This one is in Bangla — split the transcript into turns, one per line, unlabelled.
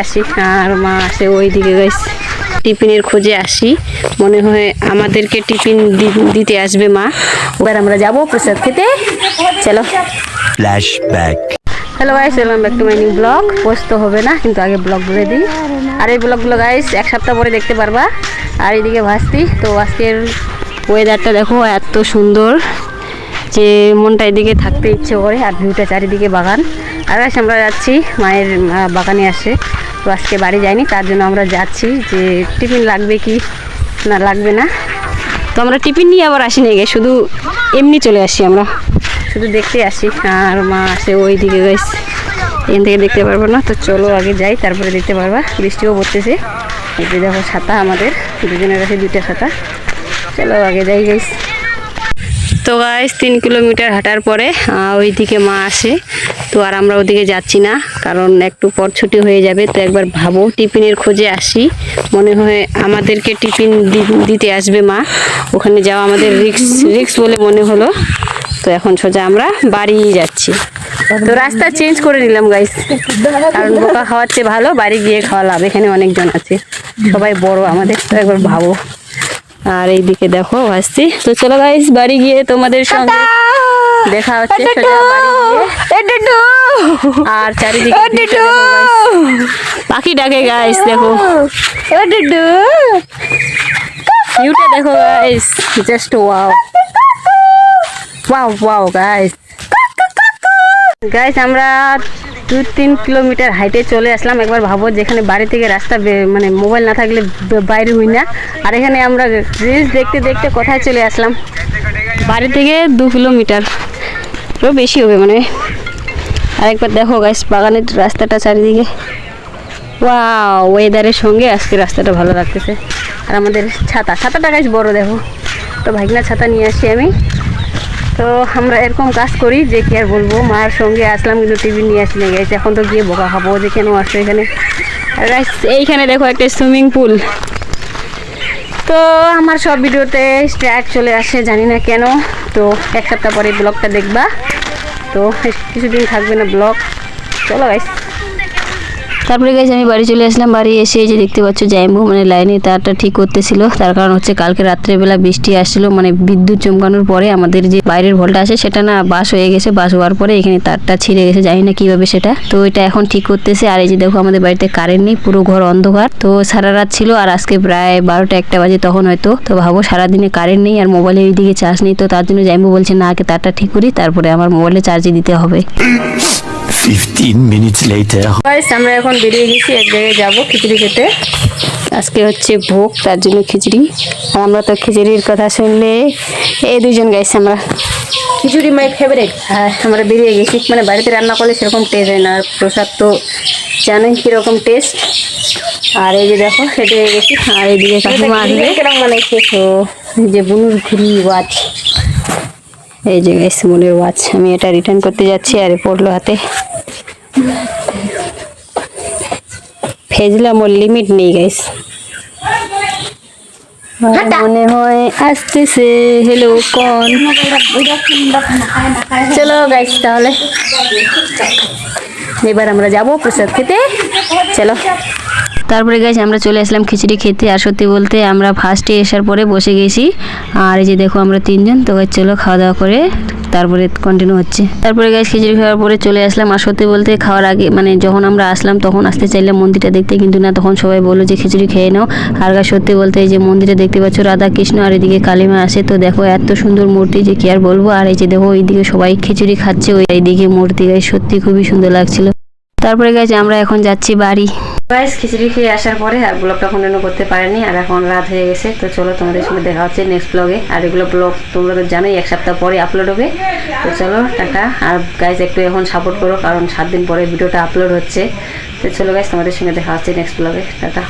আসি আর মা আসে ওইদিকে গাইস, টিফিনের খোঁজে আসি, মনে হয় আমাদেরকে টিফিন দিতে আসবে মা। এবার আমরা যাবো প্রসাদ খেতে, চলো।
Flashback.
Hello guys, welcome back to my new blog. Post তো হবে না, কিন্তু আগে ব্লগ বলে দিই। আর এই ব্লগগুলো গাইস এক সপ্তাহ পরে দেখতে পারবা। আর এইদিকে ভাসতি তো আজকের ওয়েদারটা দেখো এত সুন্দর যে মনটা এদিকে থাকতে ইচ্ছে করে। আর ভিউটা চারিদিকে বাগান। আর গাইস আমরা যাচ্ছি মায়ের বাগানে আসে, তো আজকে বাড়ি যাইনি, তার জন্য আমরা যাচ্ছি যে টিফিন লাগবে কি না লাগবে না। তো আমরা টিফিন নিয়ে আবার আসি নিয়ে শুধু এমনি চলে আসি, আমরা শুধু দেখতে আসি। আর মা আসে ওই দিকে গাইস, এখান থেকে দেখতে পারবো না, তো চলো আগে যাই তারপরে দেখতে পারবা। বৃষ্টিও পড়তেছে, এই যে দেখো ছাতা, আমাদের দুজনের কাছে দুইটা ছাতা। চলো আগে যাই গাইস। তো গাইস 3 কিলোমিটার হাঁটার পরে ওইদিকে মা আসে, তো আর আমরা ওদিকে যাচ্ছি না, কারণ একটু পর ছুটি হয়ে যাবে। তো একবার ভাবো টিফিনের খোঁজে আসি, মনে হয় আমাদেরকে টিফিন দিতে আসবে মা। ওখানে যাওয়া আমাদের রিক্স বলে মনে হলো। তো এখন সোজা আমরা বাড়ি যাচ্ছি। তো রাস্তা চেঞ্জ করে নিলাম গাইস, কারণ বোকা খাওয়াচ্ছে ভালো বাড়ি গিয়ে খাওয়া লাভ। এখানে অনেকজন আছে, সবাই বড় আমাদের, তো একবার ভাবো। আর এইদিকে দেখো আসছি, তো চলো গাইস বাড়ি গিয়ে তোমাদের সঙ্গে দেখা হচ্ছে সোজা বাড়ি গিয়ে। আর চারিদিকে পাখি ডাকে গাইস, দেখো ভিউটা দেখো guys, just wow wow wow guys. Guys আমরা 2-3 কিলোমিটার হাইটে চলে আসলাম। একবার ভাবো, যেখানে বাড়ি থেকে রাস্তা মানে মোবাইল না থাকলে বাইরে হই না, আর এখানে আমরা রিলস দেখতে দেখতে কোথায় চলে আসলাম, বাড়ি থেকে 2 কিলোমিটার বেশি হবে মানে। আরেকবার দেখো গাইস বাগানের রাস্তাটা চারিদিকে, ওয়াও ওয়েদারের সঙ্গে আজকে রাস্তাটা ভালো লাগতেছে। আর আমাদের ছাতাটা গাইস বড় দেখো, তো ভাগনা ছাতা নিয়ে আসি আমি। তো আমরা এরকম কাজ করি যে কি আর বলবো, মার সঙ্গে আসলাম কিন্তু টিফিন নিয়ে আসি না গাইস। এখন তো গিয়ে বোকা খাবো যে কেন আসছো এখানে। আর গাইস এইখানে দেখো একটা সুইমিং পুল। তো আমার সব ভিডিওতে স্ট্রাইক চলে আসে, জানি না কেন। তো এক সপ্তাহ পরে ব্লগটা দেখবা, তো কিছুদিন থাকবে না ব্লগ। চলো গাইস। তারপরে গাইস আমি বাড়ি চলে আসলাম। বাড়ি এসে যে দেখতে পাচ্ছ জাইম্বু মানে লাইনে তারটা ঠিক করতেছিল। তার কারণ হচ্ছে কালকে রাত্রেবেলা বৃষ্টি আসছিল, মানে বিদ্যুৎ চমকানোর পরে আমাদের যে বাইরের ভোল্টটা আসে সেটা না বাস হয়ে গেছে। বাস হওয়ার পরে এখানে তারটা ছিঁড়ে গেছে, জানি না কিভাবে সেটা। তো এটা এখন ঠিক করতেছে। আর এই যে দেখো আমাদের বাড়িতে কারেন্ট নেই, পুরো ঘর অন্ধকার। তো সারা রাত ছিল, আর আজকে প্রায় 12টা-1টা বাজে তখন হয়তো। তো ভাবো সারাদিনে কারেন্ট নেই আর মোবাইলের এইদিকে চার্জ নেই। তো তার জন্য জাইম্বু বলছে না আগে তারটা ঠিক করি, তারপরে আমার মোবাইলে চার্জে দিতে হবে।
15 minutes later.
গাইস আমরা এখন বেরিয়ে গেছি, এক জায়গায় যাবো খিচুড়ি খেতে। আজকে হচ্ছে ভোগ, তার জন্য খিচুড়ি। আর আমরা তো খিচুড়ির কথা শুনলে এই দুজন গাইস, আমরা খিচুড়ি মাই ফেভারিট। হ্যাঁ আমরা বেরিয়ে গেছি, মানে বাড়িতে রান্না করলে সেরকম টেস্ট হয় না, আর প্রসাদ তো জানেন কীরকম টেস্ট। আর এই যে দেখো হেঁটে গেছি, আর এইদিকে কাকিমা আসবে। তো এই যে বুনুর ঘুরি ওয়াচ, এই যে গাইস মনের ওয়াচ, আমি এটা রিটার্ন করতে যাচ্ছি। আর পড়লো হাতে, ফেজলাম ওর লিমিট নেই গাইস। মনে হয় আসতেছে হেলো কোন। চলো গাইস তাহলে এবার আমরা যাবো প্রসাদ খেতে, চলো। তারপরে গাইস আমরা চলে আসলাম খিচুড়ি খেতে। আর সত্যি বলতে আমরা ফার্স্টে আসার পরে বসে গেছি। আর এই যে দেখো আমরা 3জন। তো গাইস চলো খাওয়া দাওয়া করে তারপরে কন্টিনিউ হচ্ছে। তারপরে গাইস খিচুড়ি খাওয়ার পরে চলে আসলাম। আর সত্যি বলতে খাওয়ার আগে মানে যখন আমরা আসলাম তখন আসতে চাইলাম মন্দিরটা দেখতে, কিন্তু না, তখন সবাই বললো যে খিচুড়ি খেয়ে নাও। আর গাইস সত্যি বলতে এই যে মন্দিরে দেখতে পাচ্ছ রাধা কৃষ্ণ, আর এদিকে কালিমা আসে। তো দেখো এত সুন্দর মূর্তি যে কি আর বলবো। আর এই যে দেখো এইদিকে সবাই খিচুড়ি খাচ্ছে, ওই এইদিকে মূর্তি গাইস সত্যি খুবই সুন্দর লাগছিল। তারপরে গাইস আমরা এখন যাচ্ছি বাড়ি। গাইস খিচুড়ি খেয়ে আসার পরে আর ব্লগটা কন্টিনিউ করতে পারিনি, আর এখন রাত হয়ে গেছে। তো চলো তোমাদের সঙ্গে দেখা হচ্ছে নেক্সট ব্লগে। আর এগুলো ব্লগ তোমরা তো জানোই 1 সপ্তাহ পরে আপলোড হবে। তো চলো টাটা। আর গাইস একটু এখন সাপোর্ট করো, কারণ 7 দিন পরে ভিডিওটা আপলোড হচ্ছে। তো চলো গাইস তোমাদের সঙ্গে দেখা হচ্ছে নেক্সট ব্লগে, টাটা।